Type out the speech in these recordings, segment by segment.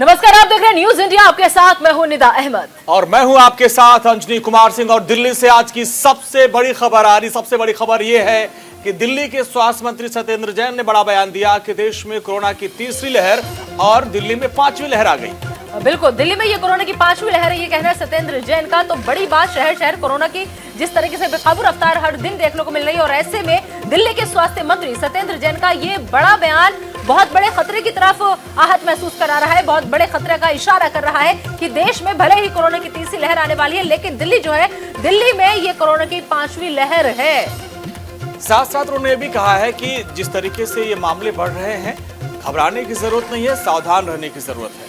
नमस्कार, आप देख रहे हैं न्यूज इंडिया। आपके साथ मैं हूं निदा अहमद और मैं हूं आपके साथ अंजनी कुमार सिंह। और दिल्ली से आज की सबसे बड़ी खबर आ रही। सबसे बड़ी खबर यह है कि दिल्ली के स्वास्थ्य मंत्री सत्येंद्र जैन ने बड़ा बयान दिया कि देश में कोरोना की तीसरी लहर और दिल्ली में पांचवी लहर आ गई। बिल्कुल, दिल्ली में ये कोरोना की पांचवी लहर है, ये कहना है सत्येंद्र जैन का। तो बड़ी बात, शहर शहर कोरोना की जिस तरीके से बेकाबू रफ्तार हर दिन देखने को मिल रही है, और ऐसे में दिल्ली के स्वास्थ्य मंत्री सत्येंद्र जैन का ये बड़ा बयान बहुत बड़े खतरे की तरफ आहत महसूस करा रहा है, बहुत बड़े खतरे का इशारा कर रहा है कि देश में भले ही कोरोना की तीसरी लहर आने वाली है, लेकिन दिल्ली जो है, दिल्ली में ये कोरोना की पांचवी लहर है। साथ साथ उन्होंने भी कहा है कि जिस तरीके से ये मामले बढ़ रहे हैं, घबराने की जरूरत नहीं है, सावधान रहने की जरूरत है।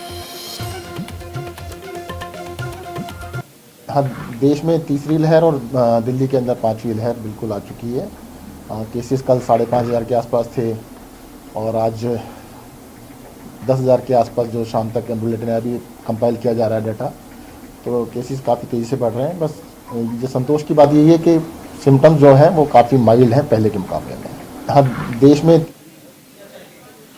हाँ, देश में तीसरी लहर और दिल्ली के अंदर पांचवी लहर बिल्कुल आ चुकी है। केसेस कल 5,500 के आसपास थे और आज 10,000 के आसपास जो शाम तक बुलेटिन है, अभी कंपाइल किया जा रहा है डाटा। तो केसेस काफ़ी तेज़ी से बढ़ रहे हैं। बस ये संतोष की बात यही है कि सिम्टम्स जो हैं वो काफ़ी माइल्ड हैं पहले के मुकाबले में। हाँ, देश में।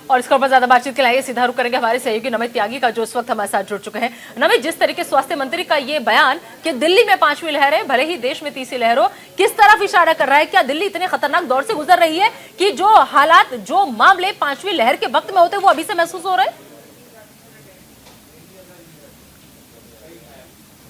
और इसके ऊपर ज्यादा बातचीत के लिए सीधा रुक करेंगे हमारे सहयोगी नमित त्यागी का, जो इस वक्त हमारे साथ जुड़ चुके हैं। नमित, जिस तरीके स्वास्थ्य मंत्री का ये बयान कि दिल्ली में पांचवी लहर है, भले ही देश में तीसरी लहर हो, किस तरफ इशारा कर रहा है? क्या दिल्ली इतने खतरनाक दौर से गुजर रही है कि जो हालात, जो मामले पांचवी लहर के वक्त में होते वो अभी से महसूस हो रहे हैं?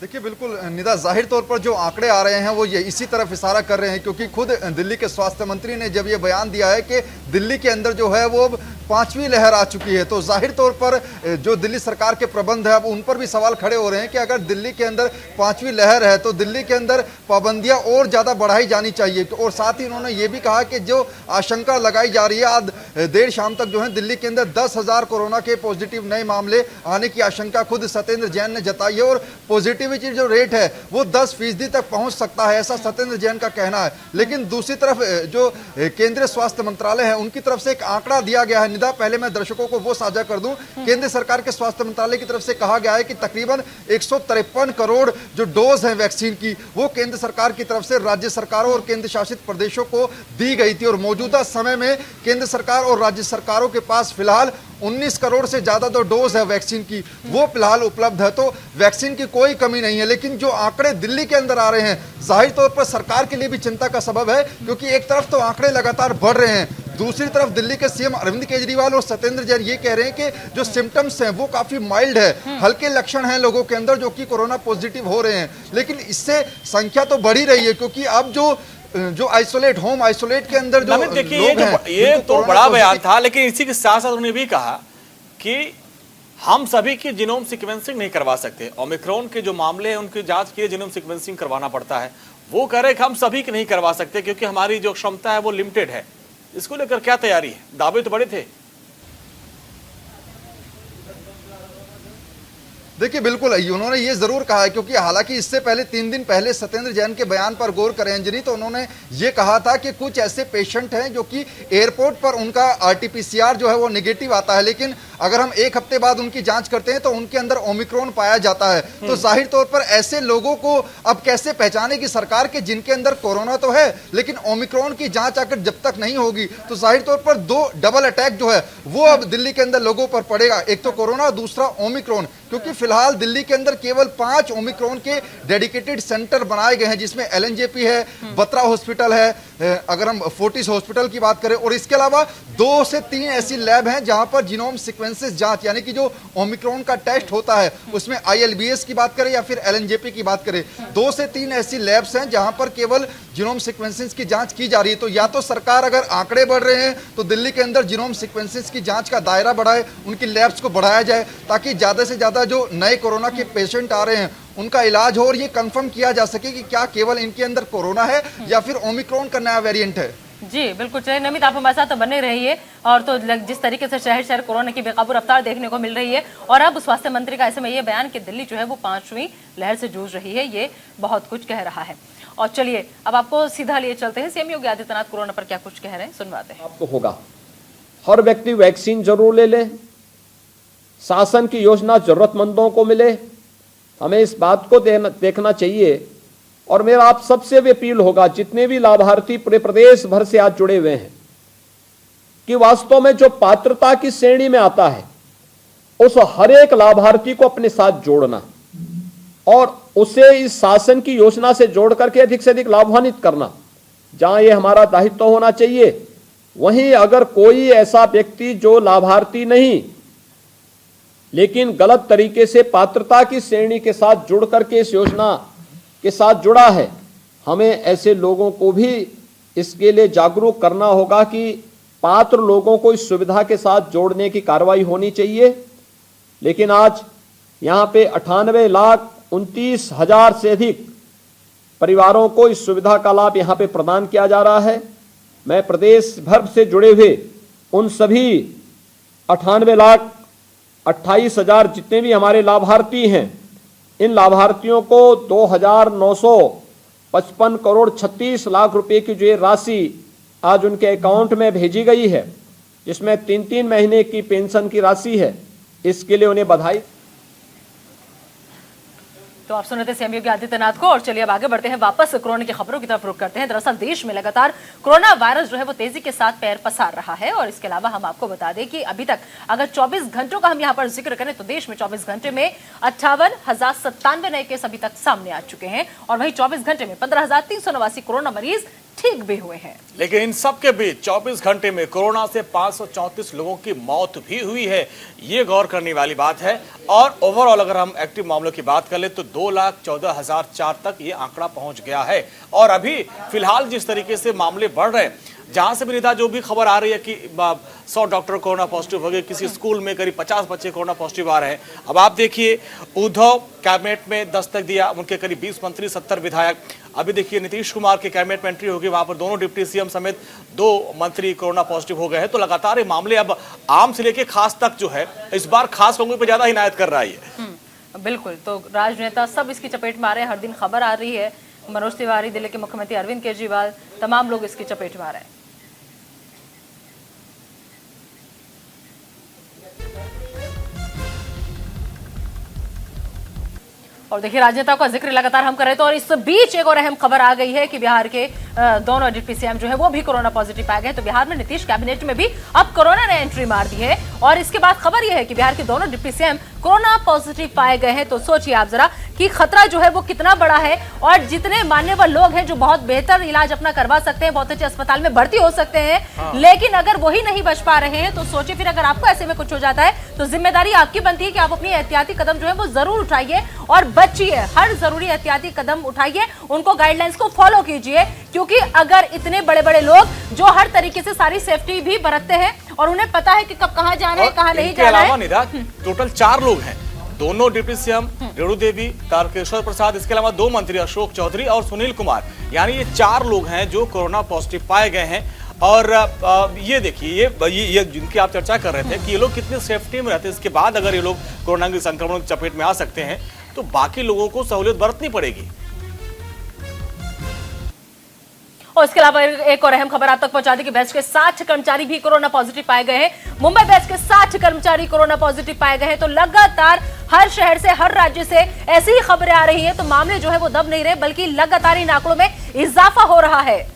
देखिए, बिल्कुल निदा, जाहिर तौर पर जो आंकड़े आ रहे हैं वो ये इसी तरफ इशारा कर रहे हैं, क्योंकि खुद दिल्ली के स्वास्थ्य मंत्री ने जब ये बयान दिया है कि दिल्ली के अंदर जो है वो पांचवी लहर आ चुकी है, तो जाहिर तौर पर जो दिल्ली सरकार के प्रबंध है, अब उन पर भी सवाल खड़े हो रहे हैं कि अगर दिल्ली के अंदर पांचवी लहर है तो दिल्ली के अंदर पाबंदियां और ज़्यादा बढ़ाई जानी चाहिए। और साथ ही उन्होंने ये भी कहा कि जो आशंका लगाई जा रही है, आज देर शाम तक जो है दिल्ली के अंदर 10,000 कोरोना के पॉजिटिव नए मामले आने की आशंका खुद सत्येंद्र जैन ने जताई है, और पॉजिटिविटी जो रेट है वो 10% तक पहुंच सकता है, ऐसा सत्येंद्र जैन का कहना है। लेकिन दूसरी तरफ जो केंद्रि स्वास्थ्य मंत्रालय है, उनकी तरफ से एक आंकड़ा दिया गया है। निदा, पहले मैं दर्शकों को वो साझा कर दूं, केंद्र सरकार के स्वास्थ्य मंत्रालय की तरफ से कहा गया है कि तकरीबन 153 करोड़ जो डोज हैं वैक्सीन की, वो केंद्र सरकार की तरफ से राज्य सरकारों और केंद्र शासित प्रदेशों को दी गई थी। और मौजूदा समय में केंद्र सरकार और राज्य सरकारों के पास फिलहाल 19 करोड़ से ज्यादा जो डोज है वैक्सीन की, वो फिलहाल उपलब्ध है। तो वैक्सीन की कोई कमी नहीं है। लेकिन जो आंकड़े दिल्ली के अंदर आ रहे हैं, जाहिर तौर पर सरकार के लिए भी चिंता का सबब है, क्योंकि एक तरफ तो आंकड़े लगातार बढ़ रहे हैं, दूसरी तरफ दिल्ली के सीएम अरविंद केजरीवाल और सत्येंद्र जैन ये कह रहे हैं कि जो सिम्टम्स हैं वो काफी माइल्ड है, हल्के लक्षण हैं लोगों के अंदर जो कि कोरोना पॉजिटिव हो रहे हैं। लेकिन इससे संख्या तो बढ़ ही रही है, क्योंकि अब जो आइसोलेट, होम आइसोलेट के अंदर जो देखिए, ये तो बड़ा बयान था, लेकिन इसी के साथ साथ उन्होंने भी कहा कि हम सभी की जीनोम सीक्वेंसिंग नहीं करवा सकते। ओमिक्रॉन के जो मामले हैं उनकी जांच के लिए जीनोम सीक्वेंसिंग करवाना पड़ता है। वो कह रहे कि हम सभी की नहीं करवा सकते क्योंकि हमारी जो क्षमता है वो लिमिटेड है। इसको लेकर क्या तैयारी है? दावे तो बड़े थे। देखिए, बिल्कुल उन्होंने ये जरूर कहा है, क्योंकि हालांकि इससे पहले 3 दिन पहले सत्येंद्र जैन के बयान पर गौर करें अंजनी, तो उन्होंने ये कहा था कि कुछ ऐसे पेशेंट हैं जो कि एयरपोर्ट पर उनका RT-PCR जो है वो नेगेटिव आता है, लेकिन अगर हम 1 हफ्ते बाद उनकी जांच करते हैं तो उनके अंदर ओमिक्रॉन पाया जाता है। तो जाहिर तौर पर ऐसे लोगों को अब कैसे पहचाने की सरकार के, जिनके अंदर कोरोना तो है लेकिन ओमिक्रॉन की जांच आकर जब तक नहीं होगी, तो जाहिर तौर पर 2 डबल अटैक जो है वो अब दिल्ली के अंदर लोगों पर पड़ेगा। एक तो कोरोना, दूसरा ओमिक्रॉन, क्योंकि फिलहाल दिल्ली के अंदर केवल 5 ओमिक्रॉन के डेडिकेटेड सेंटर बनाए गए हैं, जिसमें LNJP है, बत्रा हॉस्पिटल है, अगर हम फोर्टिस हॉस्पिटल की बात करें, और इसके अलावा 2 से 3 ऐसी लैब हैं जहां पर जीनोम सीक्वेंसेस जांच, यानी कि जो ओमिक्रॉन का टेस्ट होता है उसमें ILBS की बात करें या फिर LNJP की बात करें, 2 से 3 ऐसी लैब्स हैं जहां पर केवल जीनोम सीक्वेंसेस की जांच की जा रही है। तो या तो सरकार, अगर आंकड़े बढ़ रहे हैं तो दिल्ली के अंदर जीनोम सीक्वेंसेस की जांच का दायरा बढ़ाए, उनकी लैब्स को बढ़ाया जाए, ताकि ज्यादा से ज्यादा जो नए कोरोना के पेशेंट आ रहे हैं उनका इलाज हो और ये कंफर्म किया जा सके कि क्या केवल इनके अंदर कोरोना है या फिर ओमिक्रॉन का नया वेरिएंट है। जी बिल्कुल, चलिए नमित, आप हमारे साथ तो बने रहिए। और तो जिस तरीके से शहर शहर कोरोना की बेकाबू रफ्तार देखने को मिल रही है, और अब स्वास्थ्य मंत्री का ऐसे में ये बयान कि दिल्ली जो है वो पांचवी लहर से जूझ रही है, ये बहुत कुछ कह रहा है। और चलिए अब आपको सीधा लिए चलते हैं, सीएम योगी आदित्यनाथ कोरोना पर क्या कुछ कह रहे हैं, सुनवाते हैं। आपको होगा, हर व्यक्ति वैक्सीन जरूर ले ले, शासन की योजना जरूरतमंदों को मिले, हमें इस बात को देखना चाहिए। और मेरा आप सबसे भी अपील होगा, जितने भी लाभार्थी पूरे प्रदेश भर से आज जुड़े हुए हैं, कि वास्तव में जो पात्रता की श्रेणी में आता है उस हर एक लाभार्थी को अपने साथ जोड़ना और उसे इस शासन की योजना से जोड़ करके अधिक से अधिक लाभान्वित करना, जहां ये हमारा दायित्व होना चाहिए। वहीं अगर कोई ऐसा व्यक्ति जो लाभार्थी नहीं लेकिन गलत तरीके से पात्रता की श्रेणी के साथ जुड़ करके इस योजना के साथ जुड़ा है, हमें ऐसे लोगों को भी इसके लिए जागरूक करना होगा कि पात्र लोगों को इस सुविधा के साथ जोड़ने की कार्रवाई होनी चाहिए। लेकिन आज यहाँ पे 98,29,000 से अधिक परिवारों को इस सुविधा का लाभ यहाँ पे प्रदान किया जा रहा है। मैं प्रदेश भर से जुड़े हुए उन सभी 98,28,000 जितने भी हमारे लाभार्थी हैं, इन लाभार्थियों को 2,955 करोड़ 36 लाख रुपए की जो ये राशि आज उनके अकाउंट में भेजी गई है, जिसमें 3-3 महीने की पेंशन की राशि है। इसके लिए उन्हें बधाई। तो आप सुन रहे थे सीएम योगी आदित्यनाथ को। और चलिए अब आगे बढ़ते हैं, वापस कोरोना की खबरों की तरफ रुख करते हैं। दरअसल देश में लगातार कोरोना वायरस जो है वो तेजी के साथ पैर पसार रहा है। और इसके अलावा हम आपको बता दें कि अभी तक अगर 24 घंटों का हम यहाँ पर जिक्र करें तो देश में 24 घंटे में 58,097 नए केस अभी तक सामने आ चुके हैं। और वहीं 24 घंटे में 15,389 कोरोना मरीज ठीक भी हुए हैं। लेकिन इन सब के बीच 24 घंटे में कोरोना से 534 लोगों की मौत भी हुई है। ये गौर करने वाली बात है। और ओवरऑल अगर हम एक्टिव मामलों की बात कर ले तो 2,14,004 तक ये आंकड़ा पहुंच गया है। और अभी फिलहाल जिस तरीके से मामले बढ़ रहे हैं, जहां से भी निदा जो भी खबर आ रही है कि 100 डॉक्टर कोरोना पॉजिटिव हो गए, किसी स्कूल में करीब 50 बच्चे कोरोना पॉजिटिव आ रहे हैं। अब आप देखिए, उद्धव कैबिनेट में दस्तक दिया, उनके करीब 20 मंत्री 70 विधायक। अभी देखिए नीतीश कुमार के कैबिनेट में एंट्री होगी, वहां पर दोनों डिप्टी सीएम समेत 2 मंत्री कोरोना पॉजिटिव हो गए हैं। तो लगातार ये मामले अब आम से लेके खास तक जो है इस बार खास लोगों पर ज्यादा हिनायत कर रहा है। बिल्कुल, तो राजनेता सब इसकी चपेट में आ रहे हैं। हर दिन खबर आ रही है, मनोज तिवारी, दिल्ली के मुख्यमंत्री अरविंद केजरीवाल, तमाम लोग इसकी चपेट में आ रहे हैं। और देखिए राजनेताओं का जिक्र लगातार हम कर रहे थे। और इस बीच एक और अहम खबर आ गई है कि बिहार के दोनों डिप्टी सीएम जो है वो भी कोरोना पॉजिटिव पाए गए। तो बिहार में नीतीश कैबिनेट में भी अब कोरोना ने एंट्री मार दी है। और इसके बाद खबर यह है कि बिहार के दोनों डिप्टी सीएम कोरोना पॉजिटिव पाए गए हैं। तो सोचिए आप जरा कि खतरा जो है वो कितना बड़ा है। और जितने मान्यवर लोग हैं जो बहुत बेहतर इलाज अपना करवा सकते हैं, बहुत अच्छे अस्पताल में भर्ती हो सकते हैं, लेकिन अगर वही नहीं बच पा रहे हैं तो सोचिए फिर अगर आपको ऐसे में कुछ हो जाता है तो जिम्मेदारी आपकी बनती है कि आप अपनी एहतियाती कदम जो है वो जरूर उठाइए और बचिए। हर जरूरी एहतियाती कदम उठाइए, उनको गाइडलाइंस को फॉलो कीजिए। क्योंकि अगर इतने बड़े बड़े लोग जो हर तरीके से सारी सेफ्टी भी बरतते हैं और उन्हें पता है कि कब कहाँ जाना है, कहाँ नहीं जाना है। टोटल 4 लोग हैं, दोनों डिप्टी सीएम रेणु देवी, तारकेश्वर प्रसाद, इसके अलावा 2 मंत्री अशोक चौधरी और सुनील कुमार, यानी ये 4 लोग हैं जो कोरोना पॉजिटिव पाए गए हैं। और ये देखिए ये जिनकी आप चर्चा कर रहे थे कि ये लोग कितने सेफ्टी में रहते हैं, इसके बाद अगर ये लोग कोरोना के संक्रमण की चपेट में आ सकते हैं तो बाकी लोगों को सहूलियत बरतनी पड़ेगी। और इसके अलावा एक और अहम खबर आप तक पहुंचा दी कि बेस्ट के 60 कर्मचारी भी कोरोना पॉजिटिव पाए गए हैं। मुंबई बेस्ट के 60 कर्मचारी कोरोना पॉजिटिव पाए गए हैं। तो लगातार हर शहर से, हर राज्य से ऐसी ही खबरें आ रही हैं। तो मामले जो है वो दब नहीं रहे, बल्कि लगातार इन आंकड़ों में इजाफा हो रहा है।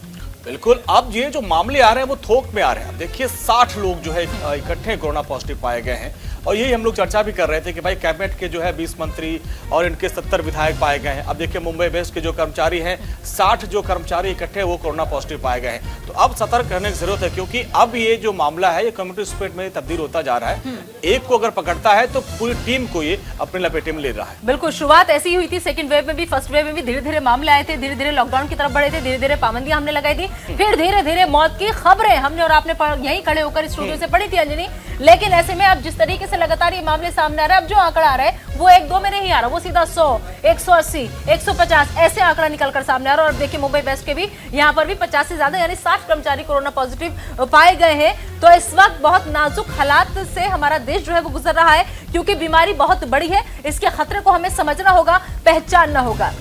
बिल्कुल, अब ये जो मामले आ रहे हैं वो थोक में आ रहे हैं। देखिए 60 लोग जो है इकट्ठे कोरोना पॉजिटिव पाए गए हैं। और यही हम लोग चर्चा भी कर रहे थे कि भाई कैबिनेट के जो है 20 मंत्री और इनके 70 विधायक पाए गए हैं। अब देखिए मुंबई वेस्ट के जो कर्मचारी हैं, 60 जो कर्मचारी इकट्ठे वो कोरोना पॉजिटिव पाए गए हैं। तो अब सतर्क रहने की जरूरत है, क्योंकि अब ये जो मामला है ये कम्युनिटी स्प्रेड में तब्दील होता जा रहा है। एक को अगर पकड़ता है तो पूरी टीम को ये अपने लपेटे में ले रहा है। बिल्कुल, शुरुआत ऐसी ही हुई थी। सेकंड वेव में भी, फर्स्ट वेव में भी धीरे धीरे मामले आए थे, धीरे धीरे लॉकडाउन की तरफ बढ़े थे, धीरे धीरे पाबंदियां हमने लगाई थी, फिर धीरे धीरे मौत की खबरें हमने और आपने यहीं खड़े होकर स्टूडियो से पढ़ी थी अंजनी। लेकिन ऐसे में अब जिस तरीके से लगातार ये मामले सामने आ रहा है, अब जो आंकड़ा आ रहा है वो 1-2 में नहीं आ रहा, वो सीधा 100, 180, 150 ऐसे आंकड़ा निकलकर सामने आ रहा है। और देखिए मुंबई वेस्ट के भी यहाँ पर भी 50 से ज्यादा यानी 60 कर्मचारी कोरोना पॉजिटिव पाए गए हैं। तो इस वक्त बहुत नाजुक हालात से हमारा देश जो है वो गुजर रहा है, क्योंकि बीमारी बहुत बड़ी है। इसके खतरे को हमें समझना होगा, पहचानना होगा।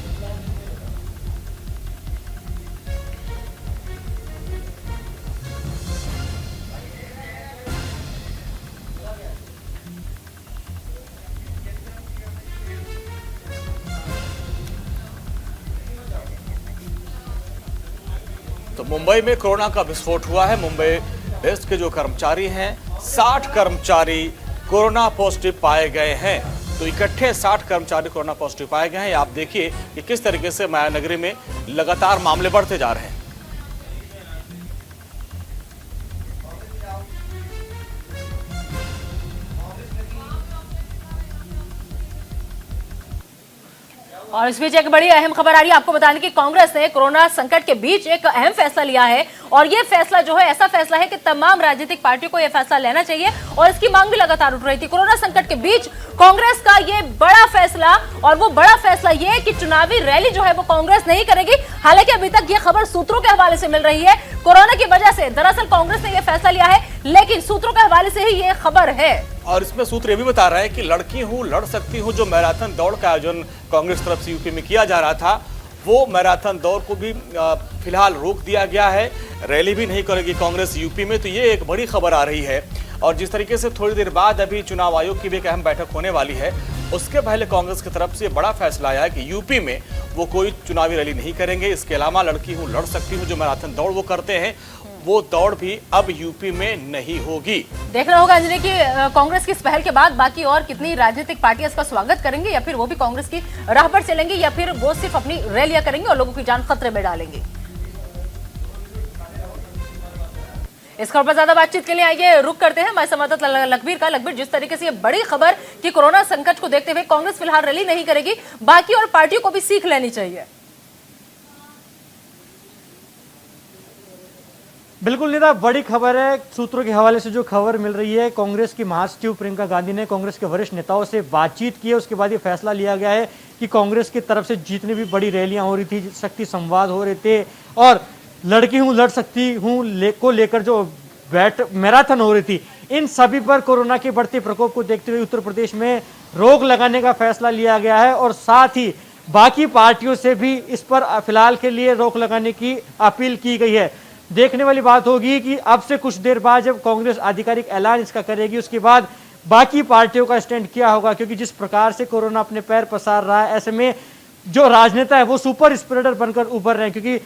तो मुंबई में कोरोना का विस्फोट हुआ है। मुंबई वेस्ट के जो कर्मचारी हैं, 60 कर्मचारी कोरोना पॉजिटिव पाए गए हैं। तो इकट्ठे 60 कर्मचारी कोरोना पॉजिटिव पाए गए हैं। आप देखिए कि किस तरीके से मायानगरी में लगातार मामले बढ़ते जा रहे हैं। और इस बीच एक बड़ी अहम खबर आ रही है। आपको बता दें कि कांग्रेस ने कोरोना संकट के बीच एक अहम फैसला लिया है और ये फैसला जो है ऐसा फैसला है कि तमाम राजनीतिक पार्टियों को यह फैसला लेना चाहिए और इसकी मांग भी लगातार उठ रही थी। कोरोना संकट के बीच कांग्रेस का ये बड़ा फैसला, और वो बड़ा फैसला ये कि चुनावी रैली जो है वो कांग्रेस नहीं करेगी। हालांकि अभी तक ये खबर सूत्रों के हवाले से मिल रही है। कोरोना की वजह से दरअसल कांग्रेस ने यह फैसला लिया है, लेकिन सूत्रों के हवाले से ही ये खबर है। और इसमें सूत्र ये भी बता रहे हैं कि लड़की हूं लड़ सकती हूं, जो मैराथन दौड़ का आयोजन कांग्रेस तरफ से यूपी में किया जा रहा था, वो मैराथन दौड़ को भी फिलहाल रोक दिया गया है। रैली भी नहीं करेगी कांग्रेस यूपी में। तो ये एक बड़ी खबर आ रही है। और जिस तरीके से थोड़ी देर बाद अभी चुनाव आयोग की भी एक अहम बैठक होने वाली है, उसके पहले कांग्रेस की तरफ से बड़ा फैसला आया है कि यूपी में वो कोई चुनावी रैली नहीं करेंगे। इसके अलावा लड़की हूं लड़ सकती हूं, जो मैराथन दौड़ वो करते हैं, वो दौड़ भी अब यूपी में नहीं होगी। देखना होगा अंजलि कि कांग्रेस की इस पहल के बाद बाकी और कितनी राजनीतिक पार्टियां इसका स्वागत करेंगे, या फिर वो भी कांग्रेस की राह पर चलेंगे, या फिर वो सिर्फ अपनी रैलियां करेंगे और लोगों की जान खतरे में डालेंगे। इस खबर पर ज्यादा बातचीत के लिए आइए रुक करते हैं हमारे संवाददाता लखबीर का। लखबीर, जिस तरीके से ये बड़ी खबर कि कोरोना संकट को देखते हुए कांग्रेस फिलहाल रैली नहीं करेगी, बाकी और पार्टियों को भी सीख लेनी चाहिए। बिल्कुल निदा, बड़ी खबर है। सूत्रों के हवाले से जो खबर मिल रही है, कांग्रेस की महासचिव प्रियंका गांधी ने कांग्रेस के वरिष्ठ नेताओं से बातचीत की है। उसके बाद ये फैसला लिया गया है कि कांग्रेस की तरफ से जितनी भी बड़ी रैलियां हो रही थी, शक्ति संवाद हो रहे थे और लड़की हूं लड़ सकती हूं को लेकर जो मैराथन हो रही थी, इन सभी पर कोरोना के बढ़ते प्रकोप को देखते हुए उत्तर प्रदेश में रोक लगाने का फैसला लिया गया है। और साथ ही बाकी पार्टियों से भी इस पर फिलहाल के लिए रोक लगाने की अपील की गई है। देखने वाली बात होगी कि अब से कुछ देर बाद जब कांग्रेस आधिकारिक ऐलान इसका करेगी, उसके बाद बाकी पार्टियों का स्टैंड क्या होगा। क्योंकि जिस प्रकार से कोरोना अपने पैर पसार रहा है, ऐसे में जो राजनेता है वो सुपर स्प्रेडर बनकर उभर रहे हैं। क्योंकि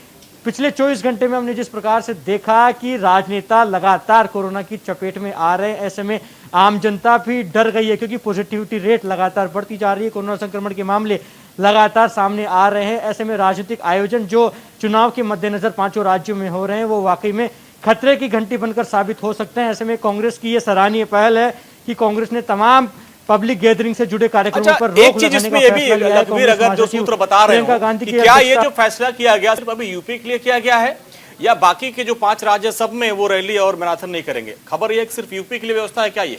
पिछले 24 घंटे में हमने जिस प्रकार से देखा कि राजनेता लगातार कोरोना की चपेट में आ रहे हैं, ऐसे में आम जनता भी डर गई है। क्योंकि पॉजिटिविटी रेट लगातार बढ़ती जा रही है, कोरोना संक्रमण के मामले लगातार सामने आ रहे हैं। ऐसे में राजनीतिक आयोजन जो चुनाव के मद्देनजर 5 राज्यों में हो रहे हैं, वो वाकई में खतरे की घंटी बनकर साबित हो सकते हैं। ऐसे में कांग्रेस की ये सराहनीय पहल है कि कांग्रेस ने तमाम पब्लिक गैदरिंग से जुड़े कार्यक्रमों पर रोक लगाने का फैसला लिया है। लखबीर, अगर जो सूत्र बता रहे हैं कि क्या ये जो फैसला किया गया सिर्फ अभी यूपी के लिए किया गया है, या बाकी के जो 5 राज्य सब में वो रैली और मैराथन नहीं करेंगे? खबर ये सिर्फ यूपी के लिए व्यवस्था है क्या? ये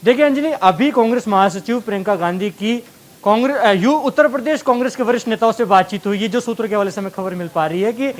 देखिए अंजलि, अभी कांग्रेस महासचिव प्रियंका गांधी की उत्तर प्रदेश कांग्रेस के वरिष्ठ नेताओं से बातचीत हुई। ये जो सूत्र के हवाले से हमें खबर मिल पा रही है कि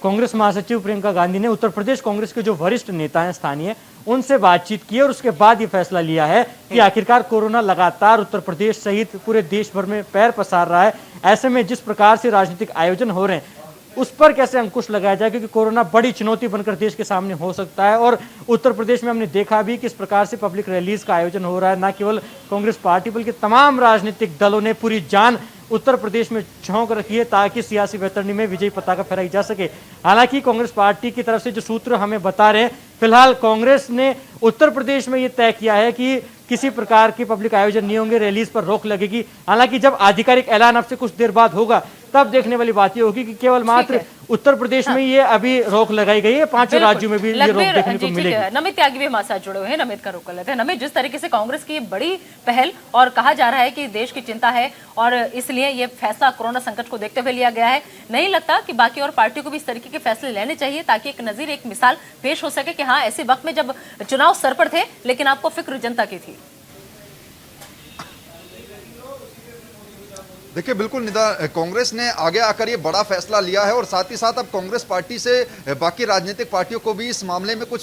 कांग्रेस महासचिव प्रियंका गांधी ने उत्तर प्रदेश कांग्रेस के जो वरिष्ठ नेता हैं स्थानीय, उनसे बातचीत की और उसके बाद ये फैसला लिया है कि आखिरकार कोरोना लगातार उत्तर प्रदेश सहित पूरे देश भर में पैर पसार रहा है। ऐसे में जिस प्रकार से राजनीतिक आयोजन हो रहे हैं, उस पर कैसे अंकुश लगाया जाए, क्योंकि कोरोना बड़ी चुनौती बनकर देश के सामने हो सकता है। और उत्तर प्रदेश में हमने देखा भी किस प्रकार से पब्लिक रैलीज का आयोजन हो रहा है। न केवल कांग्रेस पार्टी बल्कि तमाम राजनीतिक दलों ने पूरी जान उत्तर प्रदेश में झोंक रखी है ताकि सियासी बैतरणी में विजयी पताका फहराई जा सके। हालांकि कांग्रेस पार्टी की तरफ से जो सूत्र हमें बता रहे हैं, फिलहाल कांग्रेस ने उत्तर प्रदेश में ये तय किया है कि किसी प्रकार के पब्लिक आयोजन नहीं होंगे, रैलीज पर रोक लगेगी। हालांकि जब आधिकारिक ऐलान अब से कुछ देर बाद होगा, तब देखने वाली बात ये होगी कि केवल मात्र उत्तर प्रदेश में ये अभी रोक लगाई गई है, 5 राज्यों में भी ये रोक देखने को मिलेगी। नमित त्यागी भी हमारे साथ जुड़े हुए हैं, नमित का रुख कर लेते हैं। नमित, जिस तरीके से कांग्रेस की बड़ी पहल और कहा जा रहा है कि देश की चिंता है और इसलिए ये फैसला कोरोना संकट को देखते हुए लिया गया है, नहीं लगता कि बाकी और पार्टियों को भी इस तरीके के फैसले लेने चाहिए ताकि एक नजीर, एक मिसाल पेश हो सके कि हाँ, ऐसे वक्त में जब चुनाव सर पर थे लेकिन आपको फिक्र जनता की थी? देखिए बिल्कुल निदा, कांग्रेस ने आगे आकर ये बड़ा फैसला लिया है और साथ ही साथ अब कांग्रेस पार्टी से बाकी राजनीतिक पार्टियों को भी इस मामले में कुछ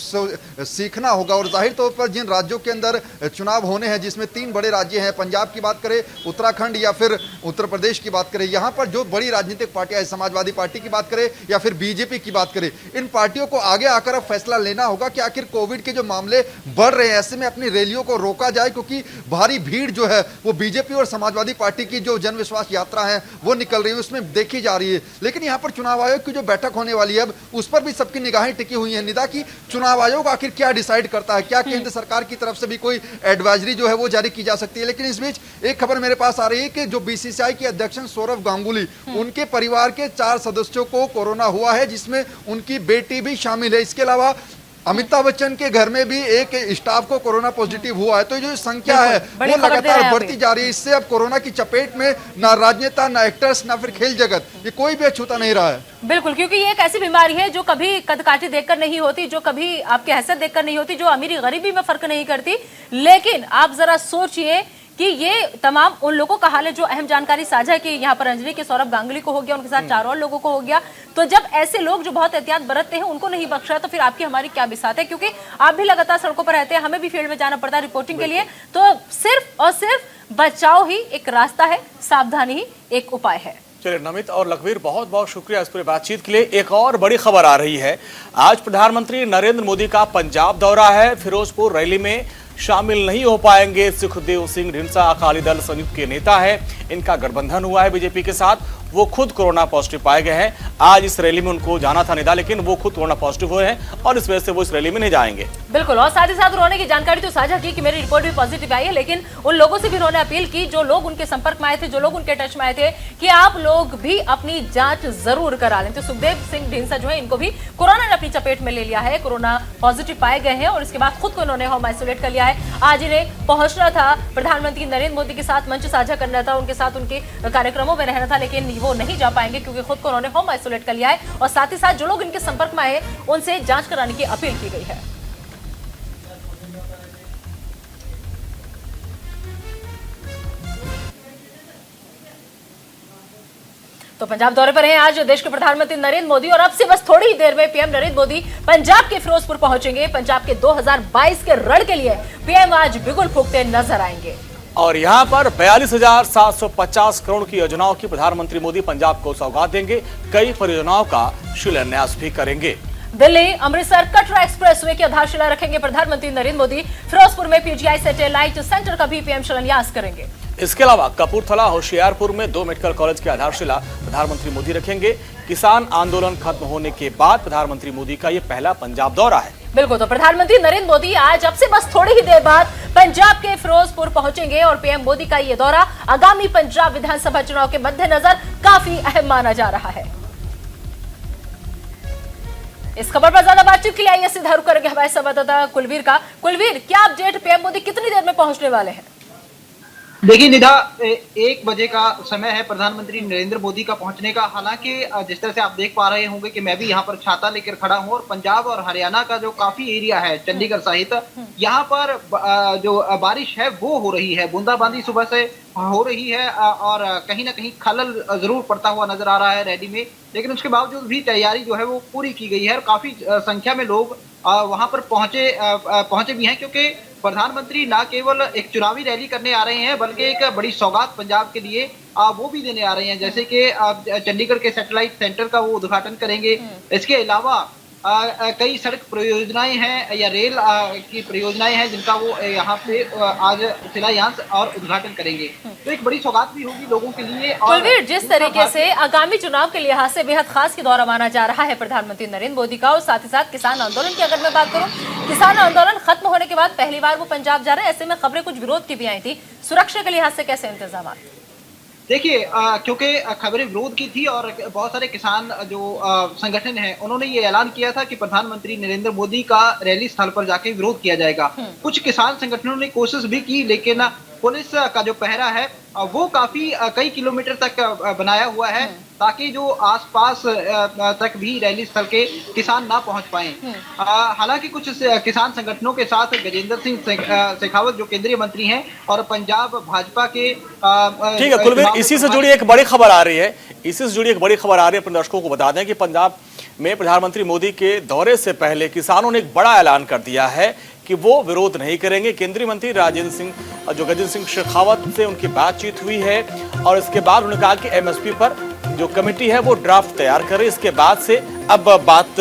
सीखना होगा। और जाहिर तौर पर जिन राज्यों के अंदर चुनाव होने हैं, जिसमें 3 बड़े राज्य हैं, पंजाब की बात करें, उत्तराखंड या फिर उत्तर प्रदेश की बात करें, यहाँ पर जो बड़ी राजनीतिक पार्टियां हैं, समाजवादी पार्टी की बात करें या फिर बीजेपी की बात करें, इन पार्टियों को आगे आकर अब फैसला लेना होगा कि आखिर कोविड के जो मामले बढ़ रहे हैं, ऐसे में अपनी रैलियों को रोका जाए। क्योंकि भारी भीड़ जो है वो बीजेपी और समाजवादी पार्टी की जो जनविश्वास 5 यात्रा है वो निकल रही है, उसमें देखी जा रही है। लेकिन यहाँ पर चुनाव आयोग की जो बैठक होने वाली है अब उस पर भी सबकी निगाहें टिकी हुई है निदा की चुनाव आयोग आखिर क्या डिसाइड करता है, क्या केंद्र सरकार की तरफ से भी कोई एडवाइजरी जो है वो जारी की जा सकती है। लेकिन इस बीच एक खबर मेरे पास आ रही है कि जो बीसीसीआई के अध्यक्ष सौरव गांगुली, उनके परिवार के 4 सदस्यों को कोरोना हुआ है, जिसमें उनकी बेटी भी शामिल है। इसके अलावा अमिताभ बच्चन के घर में भी एक स्टाफ को कोरोना पॉजिटिव हुआ है। तो जो संख्या है वो लगातार बढ़ती जा रही है। इससे अब कोरोना की चपेट में ना राजनेता, ना एक्टर्स, ना फिर खेल जगत, ये कोई भी अछूता नहीं रहा है। बिल्कुल, क्योंकि ये एक ऐसी बीमारी है जो कभी कदकाठी देखकर नहीं होती, जो कभी आपकी हैसियत देखकर नहीं होती, जो अमीरी गरीबी में फर्क नहीं करती। लेकिन आप जरा सोचिए कि ये तमाम उन लोगों का हाल है जो अहम जानकारी साझा की यहाँ पर अंजलि के सौरभ गांगुली को हो गया, उनके साथ 4 और लोगों को हो गया। तो जब ऐसे लोग जो बहुत एहतियात बरतते हैं उनको नहीं बख्शा, तो फिर आपकी हमारी क्या बिसात है? क्योंकि आप भी लगातार सड़कों पर रहते हैं, हमें भी फील्ड में जाना पड़ता है रिपोर्टिंग के लिए। तो सिर्फ और सिर्फ बचाव ही एक रास्ता है, सावधानी ही एक उपाय है। चलिए नमित और लखवीर, बहुत बहुत शुक्रिया इस पूरी बातचीत के लिए। एक और बड़ी खबर आ रही है, आज प्रधानमंत्री नरेंद्र मोदी का पंजाब दौरा है। फिरोजपुर रैली में शामिल नहीं हो पाएंगे सुखदेव सिंह ढींडसा, अकाली दल संयुक्त के नेता है, इनका गठबंधन हुआ है बीजेपी के साथ। वो खुद कोरोना पॉजिटिव पाए गए हैं। आज इस रैली में उनको जाना था निदा, लेकिन वो खुद कोरोना पॉजिटिव हुए हैं और इस वजह से वो इस रैली में नहीं जाएंगे। बिल्कुल, और साथ ही साथ उन्होंने की जानकारी तो साझा की कि मेरी रिपोर्ट भी पॉजिटिव आई है, लेकिन उन लोगों से भी उन्होंने अपील की जो लोग उनके संपर्क में आए थे, जो लोग उनके टच में आए थे, कि आप लोग भी अपनी जांच जरूर करा लें। तो सुखदेव सिंह ढींडसा जो है, इनको भी कोरोना ने अपनी चपेट में ले लिया है, कोरोना पॉजिटिव पाए गए हैं और इसके बाद खुद को इन्होंने होम आइसोलेट कर लिया है। आज इन्हें पहुंचना था, प्रधानमंत्री नरेंद्र मोदी के साथ मंच साझा करना था, उनके साथ उनके कार्यक्रमों में रहना था, लेकिन वो नहीं जा पाएंगे क्योंकि खुद को उन्होंने होम आइसोलेट कर लिया है। और साथ ही साथ जो लोग इनके संपर्क में आए उनसे जांच कराने की अपील की गई है। तो पंजाब दौरे पर हैं आज देश के प्रधानमंत्री नरेंद्र मोदी और अब से बस थोड़ी ही देर में पीएम नरेंद्र मोदी पंजाब के फिरोजपुर पहुंचेंगे। पंजाब के 2022 के रण के लिए पीएम आज बिगुल फूंकते नजर आएंगे। और यहां पर 42,750 करोड़ की योजनाओं की प्रधानमंत्री मोदी पंजाब को सौगात देंगे। कई परियोजनाओं का शिलान्यास भी करेंगे। दिल्ली अमृतसर कटरा एक्सप्रेसवे की आधारशिला रखेंगे प्रधानमंत्री नरेंद्र मोदी। फिरोजपुर में पीजीआई सैटेलाइट सेंटर का भी पीएम शिलान्यास करेंगे। इसके अलावा कपूरथला होशियारपुर में 2 मेडिकल कॉलेज की आधारशिला प्रधानमंत्री मोदी रखेंगे। किसान आंदोलन खत्म होने के बाद प्रधानमंत्री मोदी का ये पहला पंजाब दौरा है। बिल्कुल, तो प्रधानमंत्री नरेंद्र मोदी आज अब से बस थोड़ी ही देर बाद पंजाब के फिरोजपुर पहुंचेंगे और पीएम मोदी का ये दौरा आगामी पंजाब विधानसभा चुनाव के मद्देनजर काफी अहम माना जा रहा है। इस खबर पर ज्यादा बातचीत के लिए आइए सीधा रुख करेंगे हमारे संवाददाता कुलवीर का। कुलवीर, क्या अपडेट, पीएम मोदी कितनी देर में पहुंचने वाले हैं? देखिए निधा, 1 बजे का समय है प्रधानमंत्री नरेंद्र मोदी का पहुंचने का। हालांकि जिस तरह से आप देख पा रहे होंगे कि मैं भी यहाँ पर छाता लेकर खड़ा हूँ और पंजाब और हरियाणा का जो काफी एरिया है, चंडीगढ़ सहित, यहाँ पर जो बारिश है वो हो रही है, बूंदाबांदी सुबह से हो रही है और कहीं ना कहीं खलल जरूर पड़ता हुआ नजर आ रहा है रैली में। लेकिन उसके बावजूद भी तैयारी जो है वो पूरी की गई है और काफी संख्या में लोग वहां पर पहुंचे भी हैं, क्योंकि प्रधानमंत्री ना केवल एक चुनावी रैली करने आ रहे हैं बल्कि एक बड़ी सौगात पंजाब के लिए वो भी देने आ रहे हैं, जैसे कि चंडीगढ़ के सैटेलाइट सेंटर का वो उद्घाटन करेंगे। इसके अलावा कई सड़क परियोजनाएं हैं या रेल की परियोजनाएं हैं जिनका वो यहाँ पे आज शिलान्यास और उद्घाटन करेंगे। तो एक बड़ी सौगात भी होगी लोगों के लिए। और जिस तरीके से आगामी चुनाव के लिहाज से बेहद खास की दौरा माना जा रहा है प्रधानमंत्री नरेंद्र मोदी का, और साथ ही साथ किसान आंदोलन की अगर मैं बात करूं, किसान आंदोलन खत्म होने के बाद पहली बार वो पंजाब जा रहे हैं। ऐसे में खबरें कुछ विरोध की भी आई थी, सुरक्षा के लिहाज से कैसे इंतजाम? देखिए, क्योंकि खबरें विरोध की थी और बहुत सारे किसान जो संगठन हैं उन्होंने ये ऐलान किया था कि प्रधानमंत्री नरेंद्र मोदी का रैली स्थल पर जाके विरोध किया जाएगा। कुछ किसान संगठनों ने कोशिश भी की, लेकिन पुलिस का जो पहरा है वो काफी कई किलोमीटर तक बनाया हुआ है ताकि जो आसपास तक भी रैली स्थल के किसान ना पहुंच पाए। हालांकि कुछ किसान संगठनों के साथ गजेंद्र सिंह शेखावत जो केंद्रीय मंत्री हैं और पंजाब भाजपा के ठीक है कुलवीर, इसी से जुड़ी एक बड़ी खबर आ रही है, अपने दर्शकों को बता दें कि पंजाब में प्रधानमंत्री मोदी के दौरे से पहले किसानों ने एक बड़ा ऐलान कर दिया है कि वो विरोध नहीं करेंगे। केंद्रीय मंत्री गजेंद्र सिंह शेखावत से उनकी बातचीत हुई है और इसके बाद उन्होंने कहा कि एमएसपी पर जो कमेटी है वो ड्राफ्ट तैयार करे। इसके बाद से अब बात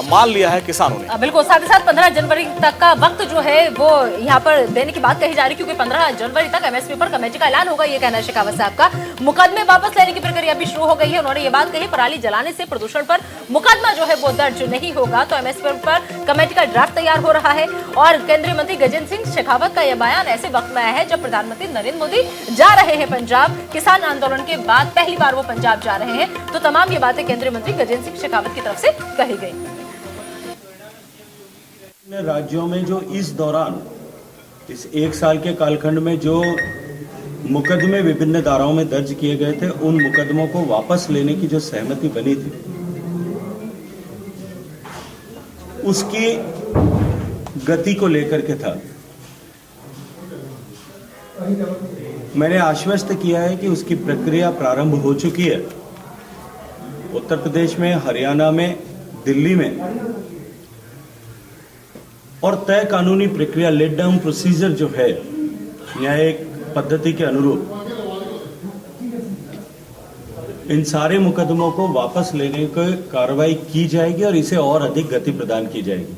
मान लिया है किसानों ने। बिल्कुल, साथ ही साथ 15 जनवरी तक का वक्त जो है वो यहाँ पर देने की बात कही जा रही है, क्योंकि 15 जनवरी तक एमएसपी पर कमेटी का ऐलान होगा, ये कहना है शेखावत साहब का। मुकदमे वापस लेने की प्रक्रिया भी शुरू हो गई है। उन्होंने ये बात कही, पराली जलाने से प्रदूषण पर मुकदमा जो है वो दर्ज नहीं होगा, तो एमएसपी पर कमेटी का ड्राफ्ट तैयार हो रहा है। और केंद्रीय मंत्री गजेंद्र सिंह शेखावत का यह बयान ऐसे वक्त में आया है जब प्रधानमंत्री नरेंद्र मोदी जा रहे हैं पंजाब। किसान आंदोलन के बाद पहली बार वो पंजाब जा रहे हैं, तो तमाम ये बातें केंद्रीय मंत्री गजेंद्र सिंह शेखावत की तरफ से कही गई। राज्यों में जो इस दौरान इस एक साल के कालखंड में जो मुकदमे विभिन्न धाराओं में दर्ज किए गए थे, उन मुकदमों को वापस लेने की जो सहमति बनी थी, उसकी गति को लेकर के था। मैंने आश्वस्त किया है कि उसकी प्रक्रिया प्रारंभ हो चुकी है। उत्तर प्रदेश में, हरियाणा में, दिल्ली में, और तय कानूनी प्रक्रिया लेट डाउन प्रोसीजर जो है न्यायिक पद्धति के अनुरूप इन सारे मुकदमों को वापस लेने की कार्रवाई की जाएगी और इसे और अधिक गति प्रदान की जाएगी।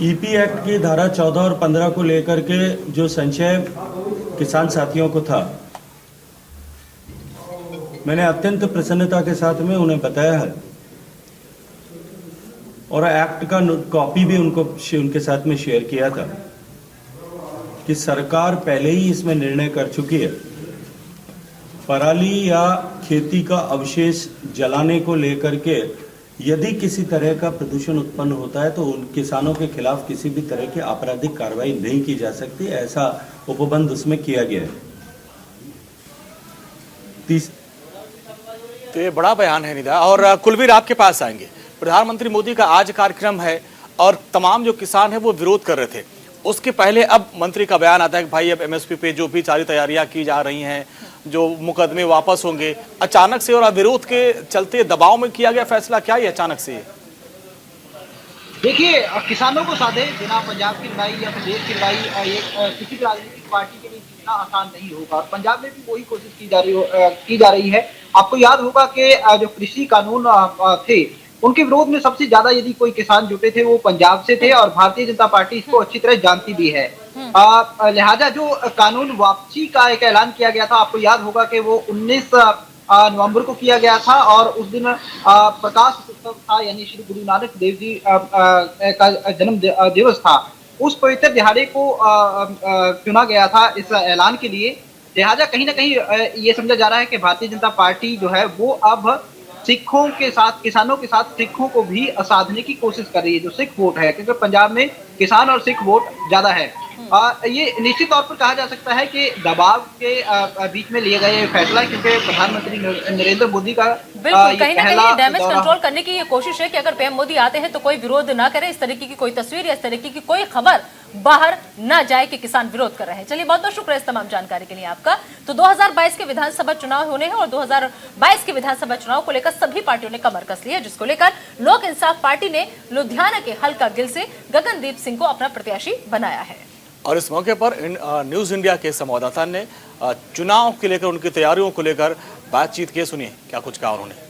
ईपी एक्ट की धारा 14 और 15 को लेकर के जो संशय किसान साथियों को था, मैंने अत्यंत प्रसन्नता के साथ में उन्हें बताया है और एक्ट का कॉपी भी उनके साथ में शेयर किया था कि सरकार पहले ही इसमें निर्णय कर चुकी है। पराली या खेती का अवशेष जलाने को लेकर के यदि किसी तरह का प्रदूषण उत्पन्न होता है तो उन किसानों के खिलाफ किसी भी तरह की आपराधिक कार्रवाई नहीं की जा सकती, ऐसा उपबंध उसमें किया गया है। तो ये बड़ा बयान है निदा। और कुलबीर, आपके पास आएंगे। प्रधानमंत्री मोदी का आज कार्यक्रम है और तमाम जो किसान है वो विरोध कर रहे थे, उसके पहले अब मंत्री का बयान आता है कि भाई अब एमएसपी पे जो भी सारी तैयारियां की जा रही हैं, जो मुकदमे वापस होंगे, अचानक से और विरोध के चलते दबाव में किया गया फैसला, क्या ये अचानक से? देखिए, किसानों को साधे बिना पंजाब की लड़ाई या फिर देश की लड़ाई किसी भी राजनीतिक पार्टी के लिए जीतना आसान नहीं होगा। और पंजाब में भी वही कोशिश की जा रही है। आपको याद होगा कि जो कृषि कानून थे उनके विरोध में सबसे ज्यादा यदि कोई किसान जुटे थे वो पंजाब से थे और भारतीय जनता पार्टी इसको अच्छी तरह जानती भी है। लिहाजा जो कानून वापसी का एक ऐलान किया गया था, आपको याद होगा कि वो 19 नवंबर को किया गया था और उस दिन प्रकाश उत्सव था, यानी श्री गुरु नानक देव जी का जन्म दिवस था। उस पवित्र दिहाड़े को चुना गया था इस ऐलान के लिए। लिहाजा कहीं ना कहीं ये समझा जा रहा है कि भारतीय जनता पार्टी जो है वो अब सिखों के साथ, किसानों के साथ सिखों को भी साधने की कोशिश कर रही है, जो सिख वोट है, क्योंकि पंजाब में किसान और सिख वोट ज्यादा है। ये निश्चित तौर पर कहा जा सकता है कि दबाव के बीच में लिए गए फैसला, क्योंकि प्रधानमंत्री नरेंद्र मोदी का बिल्कुल कहीं ना कहीं डैमेज कंट्रोल करने की ये कोशिश है कि अगर पीएम मोदी आते हैं तो कोई विरोध ना करे, इस तरीके की कोई तस्वीर या इस तरीके की कोई खबर बाहर ना जाए कि किसान विरोध कर रहे हैं। चलिए, बहुत बहुत शुक्रिया इस तमाम जानकारी के लिए आपका। तो 2022 के विधानसभा चुनाव होने हैं और 2022 के विधानसभा चुनाव को लेकर सभी पार्टियों ने कमर कस ली है, जिसको लेकर लोक इंसाफ पार्टी ने लुधियाना के हल्का गिल से गगनदीप सिंह को अपना प्रत्याशी बनाया है। और इस मौके पर न्यूज इंडिया के संवाददाता ने चुनाव के लेकर, उनकी तैयारियों को लेकर बातचीत की। सुनिए क्या कुछ कहा उन्होंने।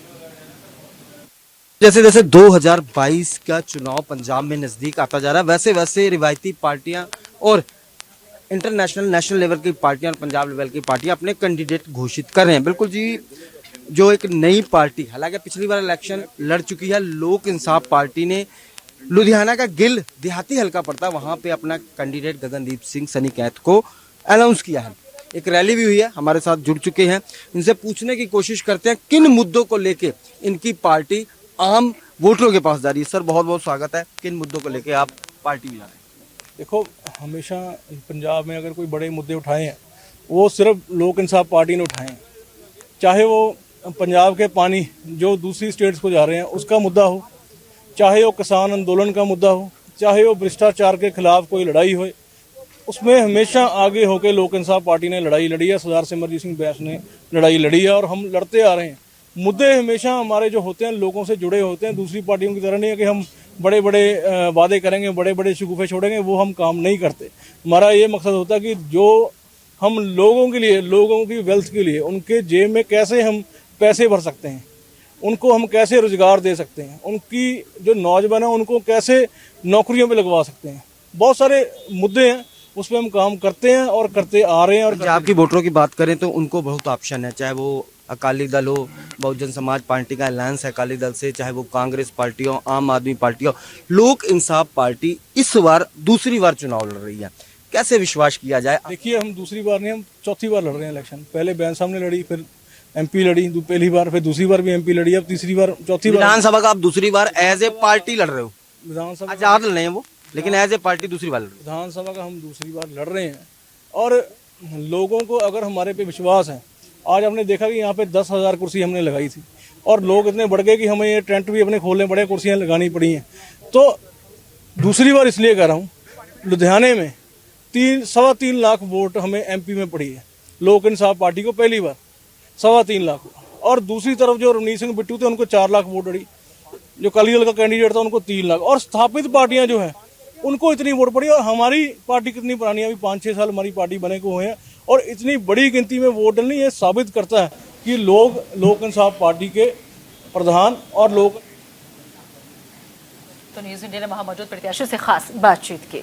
जैसे जैसे 2022 का चुनाव पंजाब में नजदीक आता जा रहा है, वैसे वैसे रिवायती पार्टियां और इंटरनेशनल, नेशनल लेवल की पार्टियां और पंजाब लेवल की पार्टियां अपने कैंडिडेट घोषित कर रहे हैं। बिल्कुल जी, जो एक नई पार्टी, हालांकि पिछली बार इलेक्शन लड़ चुकी है, लोक इंसाफ पार्टी ने लुधियाना का गिल देहाती हल्का पड़ता, वहां पे अपना कैंडिडेट गगनदीप सिंह सनी कैथ को अनाउंस किया है। एक रैली भी हुई है, हमारे साथ जुड़ चुके हैं, इनसे पूछने की कोशिश करते हैं किन मुद्दों को लेके इनकी पार्टी आम वोटरों के पास जा रही है। सर, बहुत बहुत स्वागत है। किन मुद्दों को लेके आप पार्टी में जा रहे हैं? देखो, हमेशा पंजाब में अगर कोई बड़े मुद्दे उठाए हैं वो सिर्फ लोक इंसाफ पार्टी ने उठाए हैं, चाहे वो पंजाब के पानी जो दूसरी स्टेट्स को जा रहे हैं उसका मुद्दा हो, चाहे वो किसान आंदोलन का मुद्दा हो, चाहे वो भ्रष्टाचार के खिलाफ कोई लड़ाई हो, उसमें हमेशा आगे होकर लोक इंसाफ पार्टी ने लड़ाई लड़ी है। सरदार सिमरजीत सिंह बैस ने लड़ाई लड़ी है और हम लड़ते आ रहे हैं। मुद्दे हमेशा हमारे जो होते हैं लोगों से जुड़े होते हैं, दूसरी पार्टियों की तरह नहीं है कि हम बड़े बड़े वादे करेंगे, बड़े बड़े शगुफे छोड़ेंगे, वो हम काम नहीं करते। हमारा ये मकसद होता है कि जो हम लोगों के लिए, लोगों की वेल्थ के लिए, उनके जेब में कैसे हम पैसे भर सकते हैं, उनको हम कैसे रोजगार दे सकते हैं, उनकी जो नौजवान है उनको कैसे नौकरियों पे लगवा सकते हैं। बहुत सारे मुद्दे हैं, उस पर हम काम करते हैं और करते आ रहे हैं। और पंजाब की वोटरों की बात करें तो उनको बहुत ऑप्शन है, चाहे वो अकाली दल हो, बहुजन समाज पार्टी का अलायंस है अकाली दल से, चाहे वो कांग्रेस पार्टी हो, आम आदमी पार्टी हो, लोक इंसाफ पार्टी इस बार दूसरी बार चुनाव लड़ रही है। कैसे विश्वास किया जाए? देखिए, हम दूसरी बार नहीं, हम चौथी बार लड़ रहे हैं इलेक्शन। पहले बैन साहब ने लड़ी, फिर एमपी लड़ी पहली बार, फिर दूसरी बार भी एमपी लड़ी, अब तीसरी बार, चौथी बार विधानसभा का आप दूसरी बार एज ए पार्टी लड़ रहे हो। विधानसभा आजाद लड़ रहे हैं वो, लेकिन एज ए पार्टी दूसरी बार लड़ रहे हो। विधानसभा का हम दूसरी बार लड़ रहे हैं। और लोगों को अगर हमारे पे विश्वास है, आज हमने देखा कि यहाँ पे 10,000 कुर्सी हमने लगाई थी और लोग इतने बढ़ गए कि हमें ये टेंट भी अपने खोलने पड़े, कुर्सियाँ लगानी पड़ी हैं। तो दूसरी बार इसलिए कह रहा हूँ, लुधियाने में 3.25 लाख वोट हमें एमपी में पड़ी है लोक इंसाफ पार्टी को, पहली बार 3.25 लाख। और दूसरी तरफ जो रवनीत सिंह बिट्टू थे उनको 4 लाख वोट पड़ी, जो अकाली दल का कैंडिडेट था उनको 3 लाख। और स्थापित पार्टियां जो है उनको इतनी वोट पड़ी। और हमारी पार्टी कितनी पुरानी है, अभी 5-6 साल हमारी पार्टी बने को हुए हैं और इतनी बड़ी गिनती में वोट डलनी, ये साबित करता है कि लोग लोक इंसाफ पार्टी के प्रधान और लोग। तो न्यूज इंडिया ने वहां मौजूद प्रत्याशी से खास बातचीत की।